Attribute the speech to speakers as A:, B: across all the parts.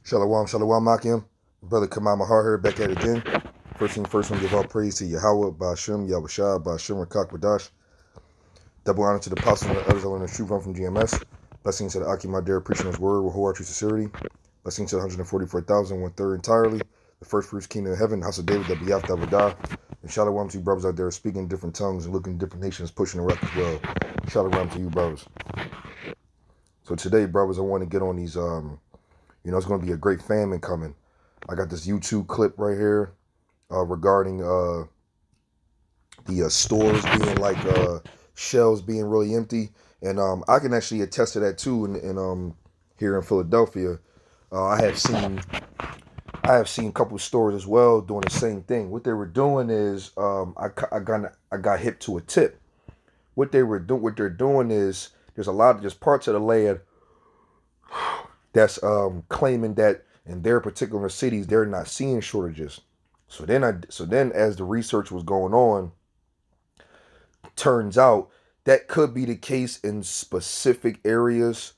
A: Shalom, shalom, Makim. Brother Kamal Mahar here, back at it again. First thing first, I'm going to give all praise to Yahawah, Bahasham, Yahawashi, Bahasham, qadash. Double honor to the apostles and the others that learned the truth from GMS. Blessings to the Akim Adir preaching his word with whole true sincerity. Blessings to the 144,000, 1/3 entirely. The first fruits, kingdom of heaven, house of David, the Biyaf, Davidah. And shalom to you brothers out there speaking different tongues and looking at different nations, pushing the rock as well. Shalom to you brothers. So today, brothers, I want to get on these, it's going to be a great famine coming. I got this YouTube clip right here regarding the stores being like shelves being really empty, and I can actually attest to that too. In here in Philadelphia, I have seen a couple of stores as well doing the same thing. What they were doing is I got hip to a tip. What they're doing is there's parts of the land that's claiming that in their particular cities they're not seeing shortages. So then as the research was going on, turns out that could be the case in specific areas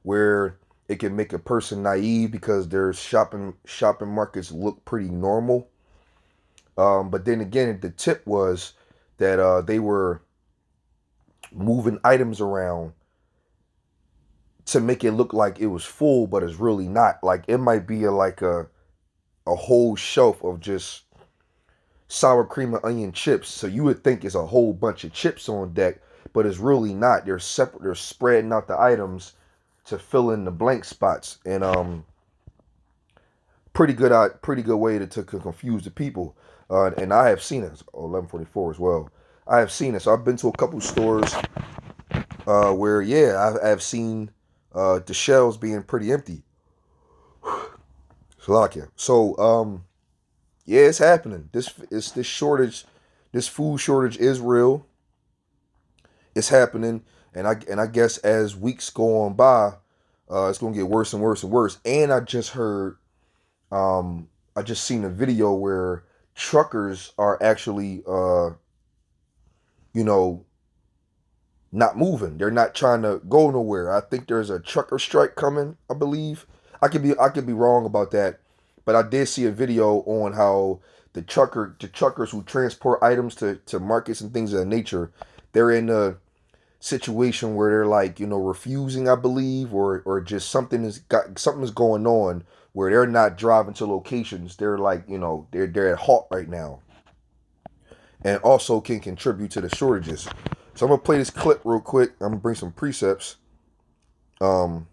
A: where it can make a person naive because their shopping markets look pretty normal. But then again, the tip was that they were moving items around to make it look like it was full, but it's really not. Like it might be a whole shelf of just sour cream and onion chips. So you would think it's a whole bunch of chips on deck, but it's really not. They're separate. They're spreading out the items to fill in the blank spots, and pretty good way to confuse the people. And I have seen it. 11:44 as well. I have seen it. So I've been to a couple stores where I've seen the shelves being pretty empty. So it's happening. This food shortage is real. It's happening, and I guess as weeks go on by, it's gonna get worse and worse and worse. And I just heard, I just seen a video where truckers are actually, not moving. They're not trying to go nowhere. I think there's a trucker strike coming, I believe. I could be wrong about that, but I did see a video on how the truckers who transport items to markets and things of that nature, they're in a situation where they're like, refusing, I believe, or just something is going on where they're not driving to locations. They're like, they're at halt right now, and also can contribute to the shortages. So I'm gonna play this clip real quick. I'm gonna bring some precepts. Okay,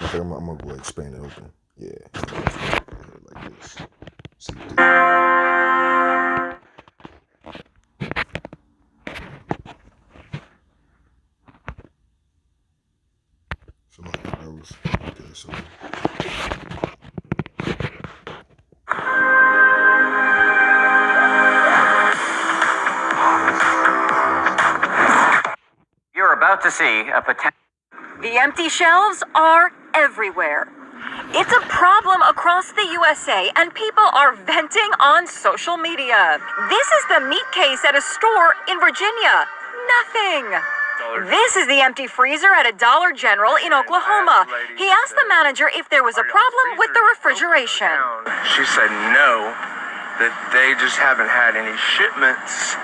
A: I'm gonna go expand it open. Yeah, like this. See this. So like that was okay. So.
B: About to see a potential.
C: The empty shelves are everywhere. It's a problem across the USA, and people are venting on social media. This is the meat case at a store in Virginia. Nothing. This is the empty freezer at a Dollar General in Oklahoma. He asked the manager if there was a problem with the refrigeration.
D: She said no, that they just haven't had any shipments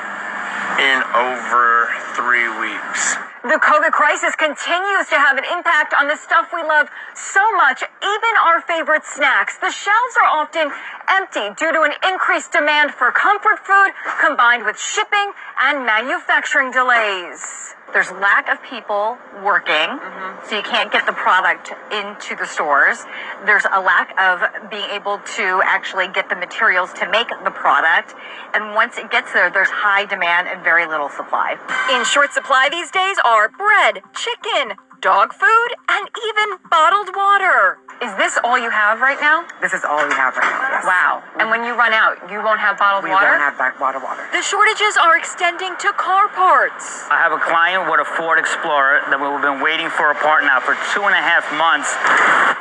D: in over 3 weeks.
C: The COVID crisis continues to have an impact on the stuff we love so much, even our favorite snacks. The shelves are often empty due to an increased demand for comfort food combined with shipping and manufacturing delays.
E: There's lack of people working, so you can't get the product into the stores. There's a lack of being able to actually get the materials to make the product. And once it gets there, there's high demand and very little supply.
C: In short supply these days are bread, chicken, dog food, and even bottled water.
E: Is this all you have right now?
B: This is all we have right now, yes.
E: Wow. And when you run out, you won't have bottled water?
B: We won't have bottled water.
C: The shortages are extending to car parts.
F: I have a client with a Ford Explorer that we've been waiting for a part now for 2.5 months.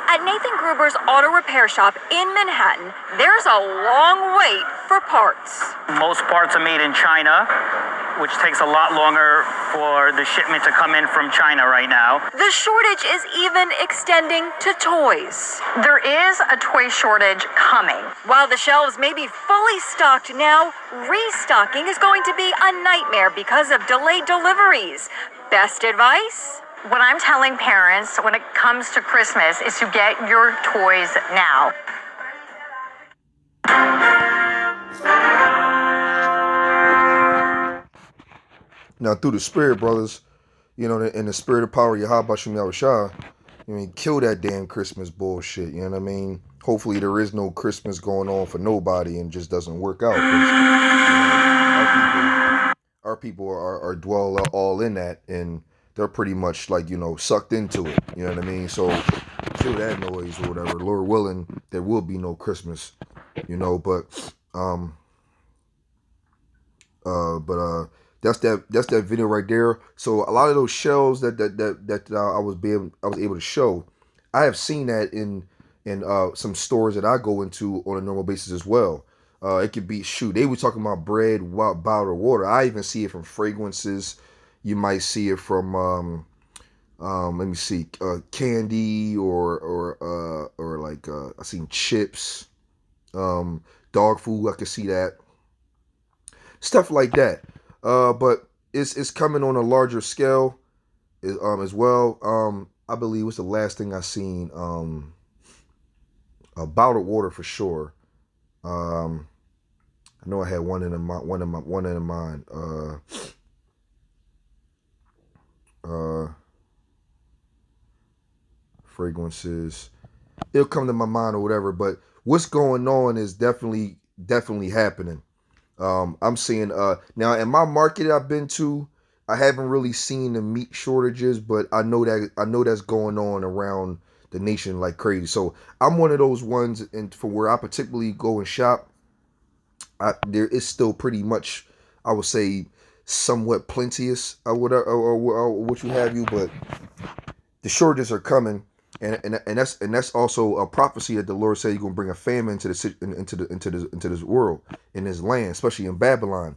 C: At Nathan Gruber's auto repair shop in Manhattan, there's a long wait for parts.
F: Most parts are made in China. which takes a lot longer for the shipment to come in from China right now.
C: The shortage is even extending to toys.
E: There is a toy shortage coming.
C: While the shelves may be fully stocked now, restocking is going to be a nightmare because of delayed deliveries. Best advice?
E: What I'm telling parents when it comes to Christmas is to get your toys now.
A: Now, through the spirit, brothers, you know, in the spirit of power, Yahawashi, I mean, kill that damn Christmas bullshit. You know what I mean? Hopefully, there is no Christmas going on for nobody and just doesn't work out. Our people are dwell all in that, and they're pretty much like, you know, sucked into it. You know what I mean? So kill that noise or whatever. Lord willing, there will be no Christmas. You know, but that's that video right there. So a lot of those shells that I was able to show, I have seen that in some stores that I go into on a normal basis as well. It could be, they were talking about bread, bottled water. I even see it from fragrances. You might see it from let me see, candy or like I seen chips, dog food. I could see that stuff like that. But it's coming on a larger scale as well. I believe it's the last thing I seen. Bottled water for sure. I know I had one in mind. Fragrances. It'll come to my mind or whatever. But what's going on is definitely happening. I'm seeing now in my market I've been to, I haven't really seen the meat shortages, but I know that's going on around the nation like crazy. So I'm one of those ones, and for where I particularly go and shop, there is still pretty much, I would say, somewhat plenteous or whatever or what you have you, but the shortages are coming, and that's also a prophecy that the Lord said He's going to bring a famine into this world, in this land, especially in Babylon,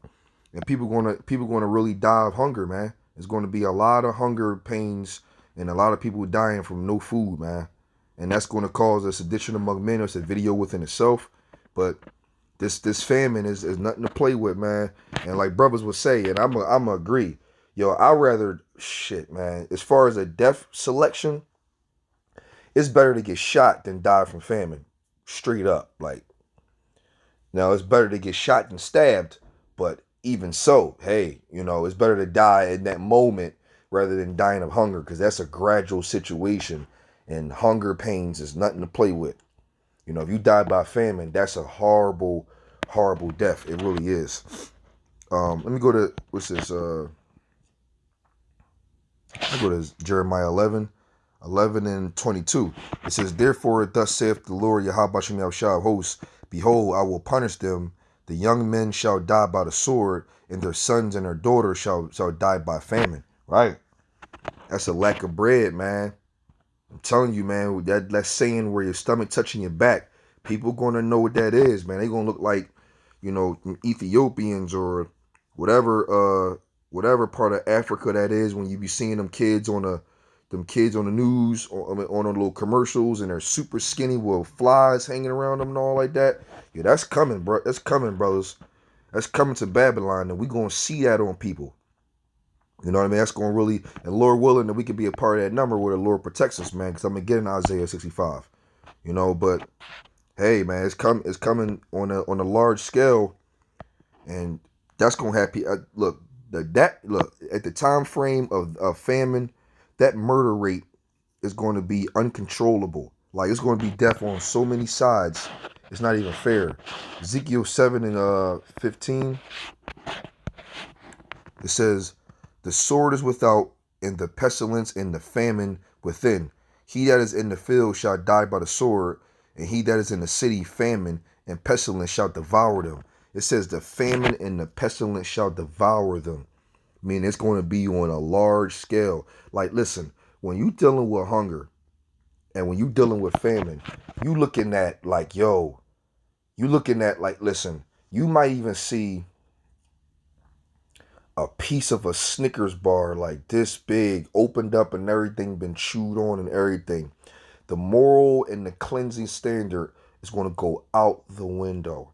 A: and people going to really die of hunger, man. There's going to be a lot of hunger pains and a lot of people dying from no food, man, and that's going to cause a sedition among men. It's a video within itself, but this famine is nothing to play with, man. And like brothers would say, and I'm agree, yo, I rather shit, man. As far as a death selection, it's better to get shot than die from famine. Straight up. Like, now it's better to get shot than stabbed, but even so, hey, you know, it's better to die in that moment rather than dying of hunger, because that's a gradual situation, and hunger pains is nothing to play with. You know, if you die by famine, that's a horrible, horrible death. It really is. Let me go to, what's this? I go to Jeremiah 11 and 22. It says, therefore, thus saith the Lord Yahawashi of hosts, behold, I will punish them. The young men shall die by the sword, and their sons and their daughters shall die by famine. Right? That's a lack of bread, man. I'm telling you, man, that saying where your stomach touching your back, people gonna know what that is, man. They gonna look like, you know, Ethiopians or whatever part of Africa that is, when you be seeing them kids on the news or on the little commercials, and they're super skinny with flies hanging around them and all like that. Yeah, that's coming, bro. That's coming, brothers. That's coming to Babylon, and we gonna see that on people. You know what I mean? That's going to really, and Lord willing, that we can be a part of that number where the Lord protects us, man, because I'm going to get in Isaiah 65, you know, but hey, man, it's coming on a large scale, and that's going to happen. Look, at the time frame of famine, that murder rate is going to be uncontrollable. Like, it's going to be death on so many sides. It's not even fair. Ezekiel 7 and 15, it says, the sword is without, and the pestilence and the famine within. He that is in the field shall die by the sword, and he that is in the city, famine and pestilence shall devour them. It says the famine and the pestilence shall devour them. I mean, it's going to be on a large scale. Like, listen, when you dealing with hunger and when you dealing with famine, you looking at like, listen, you might even see a piece of a Snickers bar like this big, opened up and everything, been chewed on and everything, the moral and the cleansing standard is going to go out the window.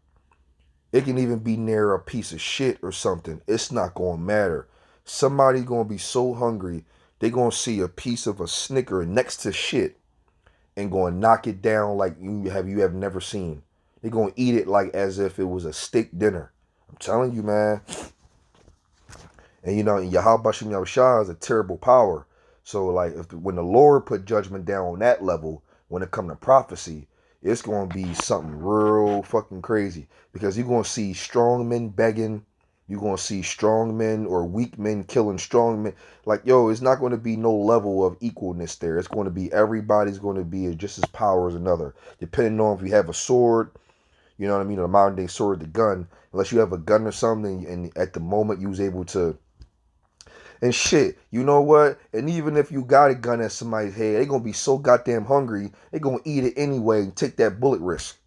A: It can even be near a piece of shit or something. It's not going to matter. Somebody's going to be so hungry, they're going to see a piece of a Snicker next to shit and going to knock it down like you have never seen. They're going to eat it like as if it was a steak dinner. I'm telling you, man. And you know, Yahawashi is a terrible power. So like, when the Lord put judgment down on that level, when it come to prophecy, it's going to be something real fucking crazy. Because you're going to see strong men begging. You're going to see strong men or weak men killing strong men. Like, yo, it's not going to be no level of equalness there. It's going to be, everybody's going to be just as power as another. Depending on if you have a sword, you know what I mean, or the modern day sword, the gun. Unless you have a gun or something, and at the moment you was able to. And shit, you know what? And even if you got a gun at somebody's head, they're going to be so goddamn hungry, they're going to eat it anyway and take that bullet risk.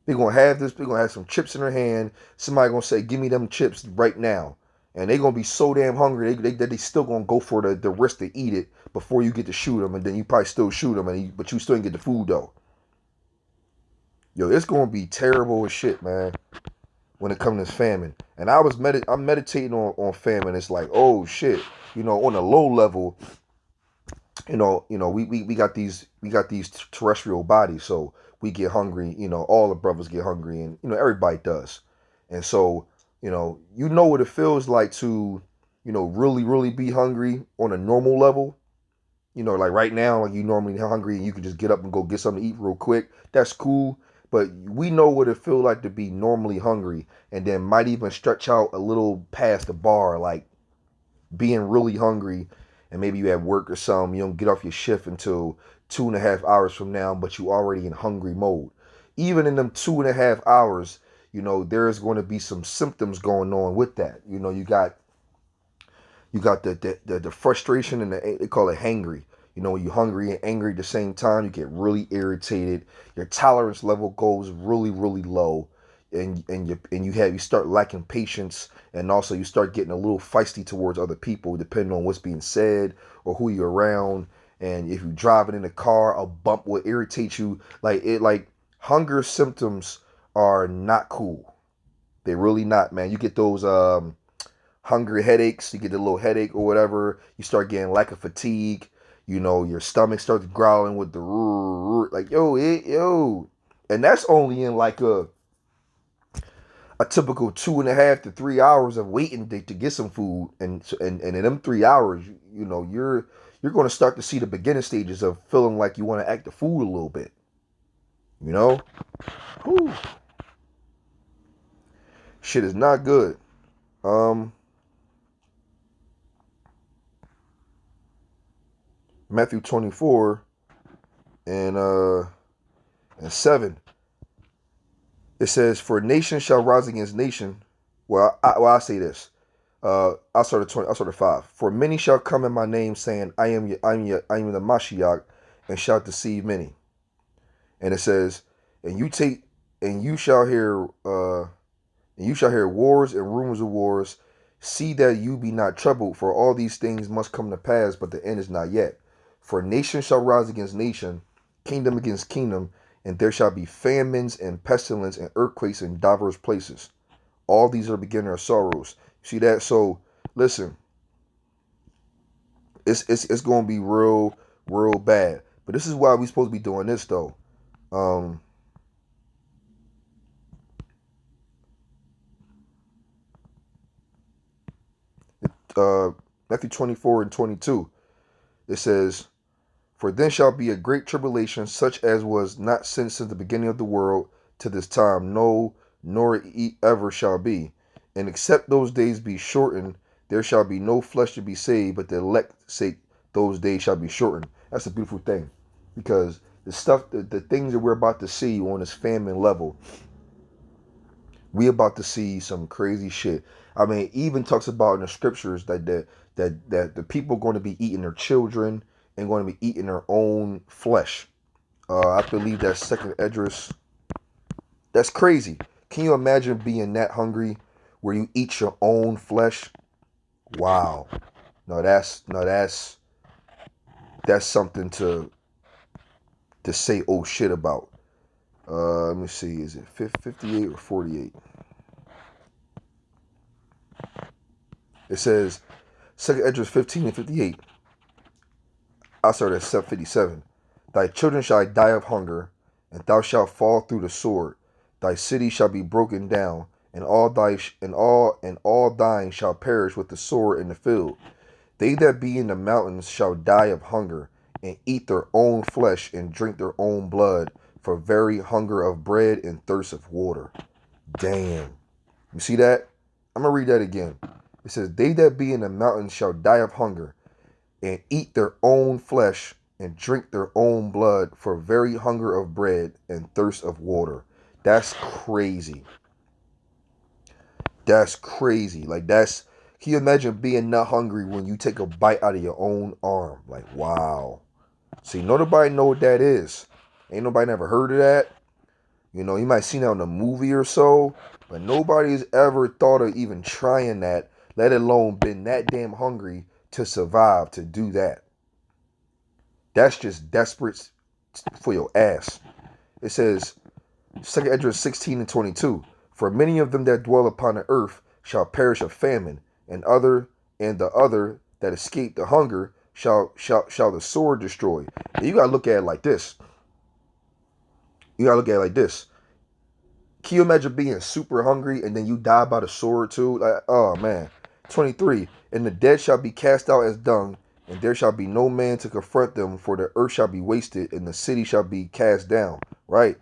A: They're going to have this, they're going to have some chips in their hand. Somebody going to say, give me them chips right now. And they're going to be so damn hungry, they still going to go for the risk to eat it before you get to shoot them. And then you probably still shoot them, but you still didn't get the food though. Yo, it's going to be terrible as shit, man, when it comes to famine. And I'm meditating on famine. It's like, oh shit, you know, on a low level, we got these terrestrial bodies, so we get hungry, all the brothers get hungry, and everybody does. And so, you know what it feels like to, really, really be hungry on a normal level. Like right now, like you normally hungry and you can just get up and go get something to eat real quick. That's cool. But we know what it feels like to be normally hungry and then might even stretch out a little past the bar, like being really hungry, and maybe you have work or something. You don't get off your shift until 2.5 hours from now, but you already in hungry mode. Even in them 2.5 hours, there's going to be some symptoms going on with that. You got the frustration and they call it hangry. When you're hungry and angry at the same time, you get really irritated. Your tolerance level goes really, really low, and you start lacking patience, and also you start getting a little feisty towards other people, depending on what's being said or who you're around. And if you're driving in a car, a bump will irritate you. Like hunger symptoms are not cool. They're really not, man. You get those hungry headaches. You get a little headache or whatever. You start getting lack of fatigue. Your stomach starts growling with the like, yo. And that's only in like a typical 2.5 to 3 hours of waiting to get some food. And in them 3 hours, you're going to start to see the beginning stages of feeling like you want to act the fool a little bit. Whew. Shit is not good. Matthew 24 and 7. It says, "For nation shall rise against nation." Well, I say this. I'll start at 20. I'll start at 5. "For many shall come in my name, saying, I am the Mashiach, and shall deceive many." And it says, "And you shall hear wars and rumors of wars. See that you be not troubled, for all these things must come to pass, but the end is not yet. For nation shall rise against nation, kingdom against kingdom, and there shall be famines and pestilence and earthquakes in diverse places. All these are the beginning of sorrows." See that? So listen, it's going to be real, real bad. But this is why we're supposed to be doing this, though. Matthew 24 and 22. It says, "For then shall be a great tribulation, such as was not since the beginning of the world to this time, no, nor ever shall be. And except those days be shortened, there shall be no flesh to be saved, but the elect's sake those days shall be shortened." That's a beautiful thing, because the things that we're about to see on this famine level, we about to see some crazy shit. I mean, it even talks about in the scriptures that the people are going to be eating their children and going to be eating their own flesh. I believe that's second Esdras. That's crazy. Can you imagine being that hungry where you eat your own flesh. Wow. No, that's something to say oh shit about. Let me see, is it 58 or 48? It says, 2nd Esdras 15 and 58. I'll start at 57. Thy children shall die of hunger, and thou shalt fall through the sword. Thy city shall be broken down, and all thine shall perish with the sword in the field. They that be in the mountains shall die of hunger, and eat their own flesh, and drink their own blood, for very hunger of bread and thirst of water. Damn. You see that? I'm going to read that again. It says, they that be in the mountains shall die of hunger, and eat their own flesh, and drink their own blood, for very hunger of bread and thirst of water. That's crazy. That's crazy. Like, that's, can you imagine being not hungry when you take a bite out of your own arm? Like, wow. See, nobody know what that is. Ain't nobody never heard of that. You know, you might see that in a movie or so, but nobody's ever thought of even trying that, let alone been that damn hungry to survive, to do that. That's just desperate for your ass. It says, 2nd Esdras 16 and 22. For many of them that dwell upon the earth shall perish of famine, and the other that escape the hunger shall the sword destroy. And you gotta look at it like this. Can you imagine being super hungry and then you die by the sword too? Like, oh man. 23. And the dead shall be cast out as dung, and there shall be no man to confront them, for the earth shall be wasted, and the city shall be cast down. Right?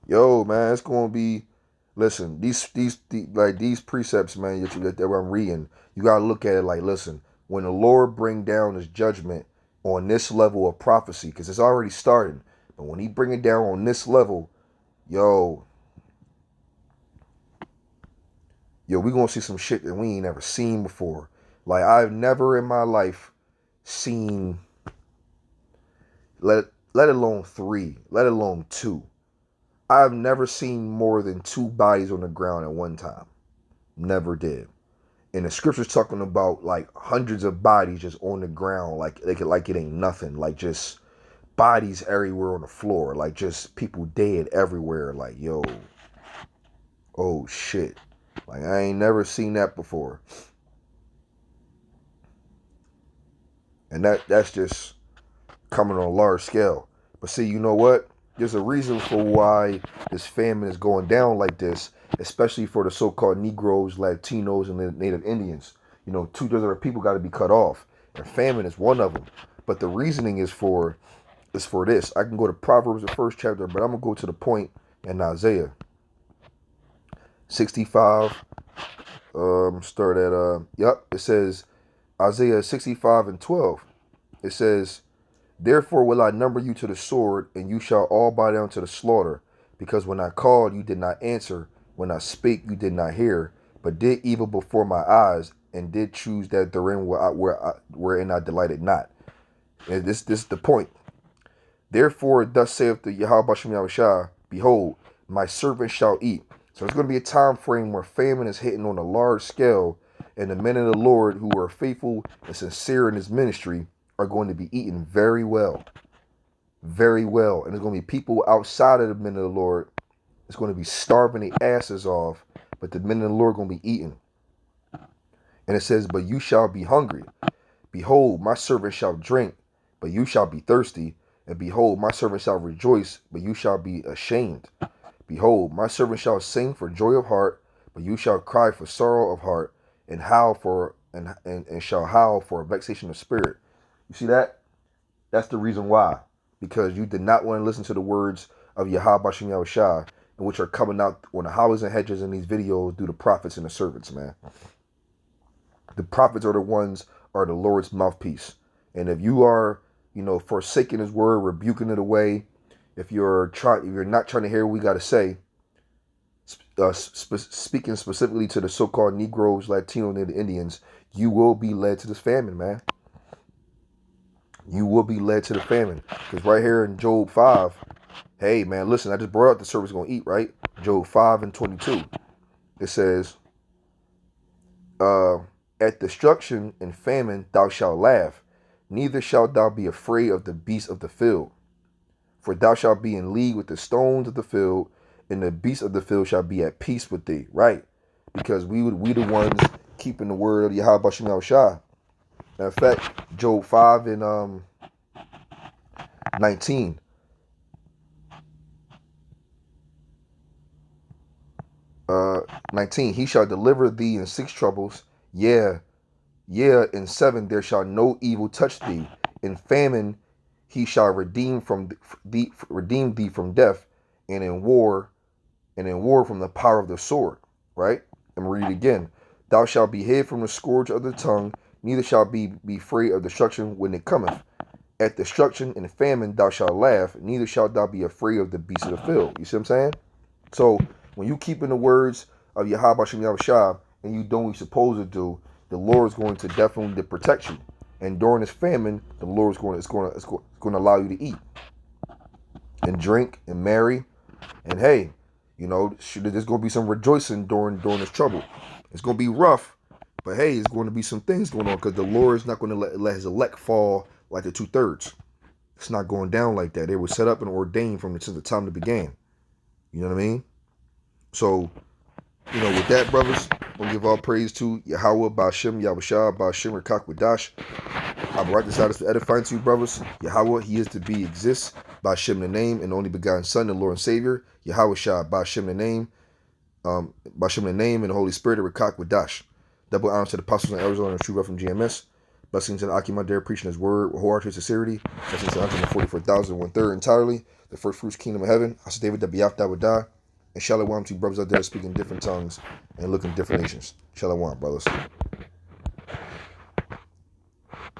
A: Yo, man, it's gonna be. Listen, these precepts, man, that I'm reading, you gotta look at it like, listen, when the Lord bring down His judgment on this level of prophecy, because it's already started, but when He bring it down on this level, yo, we gonna see some shit that we ain't never seen before. Like, I've never in my life seen, let alone 3, let alone 2. I've never seen more than 2 bodies on the ground at one time. Never did. And the scripture's talking about like hundreds of bodies just on the ground, like it ain't nothing, like just bodies everywhere on the floor, like just people dead everywhere. Like, yo, oh shit. Like, I ain't never seen that before. And that's just coming on a large scale. But see, you know what? There's a reason for why this famine is going down like this, especially for the so-called Negroes, Latinos, and the Native Indians. You know, 2/3 of our people got to be cut off, and famine is one of them. But the reasoning is for this. I can go to Proverbs, the 1st chapter, but I'm gonna go to the point in Isaiah 65. Start at it says Isaiah 65 and 12. It says, therefore will I number you to the sword, and you shall all bow down to the slaughter. Because when I called, you did not answer. When I spake, you did not hear. But did evil before my eyes, and did choose that therein wherein I delighted not. And this is the point. Therefore, thus saith the Yahawashi, behold, my servant shall eat. So there's going to be a time frame where famine is hitting on a large scale, and the men of the Lord who are faithful and sincere in His ministry are going to be eating very well. Very well. And there's going to be people outside of the men of the Lord that's going to be starving their asses off, but the men of the Lord are going to be eating. And it says, but you shall be hungry. Behold, my servant shall drink, but you shall be thirsty. And behold, my servant shall rejoice, but you shall be ashamed. Behold, my servant shall sing for joy of heart, but you shall cry for sorrow of heart, and howl for and shall howl for a vexation of spirit. You see that? That's the reason why. Because you did not want to listen to the words of Yahawashi, which are coming out on the hollows and hedges in these videos through the prophets and the servants, man. The prophets are the ones, are the Lord's mouthpiece. And if you are, forsaking His word, rebuking it away, if you're not trying to hear what we got to say, speaking specifically to the so-called Negroes, Latino, and Native Indians, you will be led to this famine, man. You will be led to the famine. Because right here in Job 5, hey, man, listen, I just brought up the servant's going to eat, right? Job 5 and 22. It says, At destruction and famine thou shalt laugh, neither shalt thou be afraid of the beasts of the field. For thou shalt be in league with the stones of the field, and the beasts of the field shall be at peace with thee. Right? Because we the ones keeping the word of Yahawashi. Matter of fact, Job 5 and 19. Uh, 19. He shall deliver thee in 6 troubles. Yeah, in 7 there shall no evil touch thee. In famine he shall redeem thee from death, and in war from the power of the sword. Right? And read it again. Thou shalt be hid from the scourge of the tongue, neither shalt be afraid of destruction when it cometh. At destruction and famine thou shalt laugh, neither shalt thou be afraid of the beasts of the field. You see what I'm saying? So when you keep in the words of Yahawashi and you doing what you're supposed to do, the Lord is going to definitely protect you. And during this famine, the Lord is going to allow you to eat and drink and marry. And hey, you know, there's going to be some rejoicing during this trouble. It's going to be rough, but hey, it's going to be some things going on because the Lord is not going to let his elect fall like the 2/3. It's not going down like that. They were set up and ordained since the time it began. You know what I mean? So, you know, with that, brothers, we'll give all praise to Yahawah, Bahasham, Yahawashi, Bahasham, qadash. I will write this out as edifying to you, brothers. Yahawah, he is to be, exists. Bahasham, the name, and the only begotten Son, the Lord and Savior. Yahawashi, Bahasham, the name. Bahasham, the name, and the Holy Spirit, qadash. Double honor to the apostles and elders on the true ref from GMS. Blessings to the Akima there preaching his word with wholehearted sincerity. Blessings to 144,000, 1/3 entirely. The first fruits kingdom of heaven. I said David that Biafta would die. And shalom to brothers out there speaking different tongues and looking different nations. Shalom, brothers.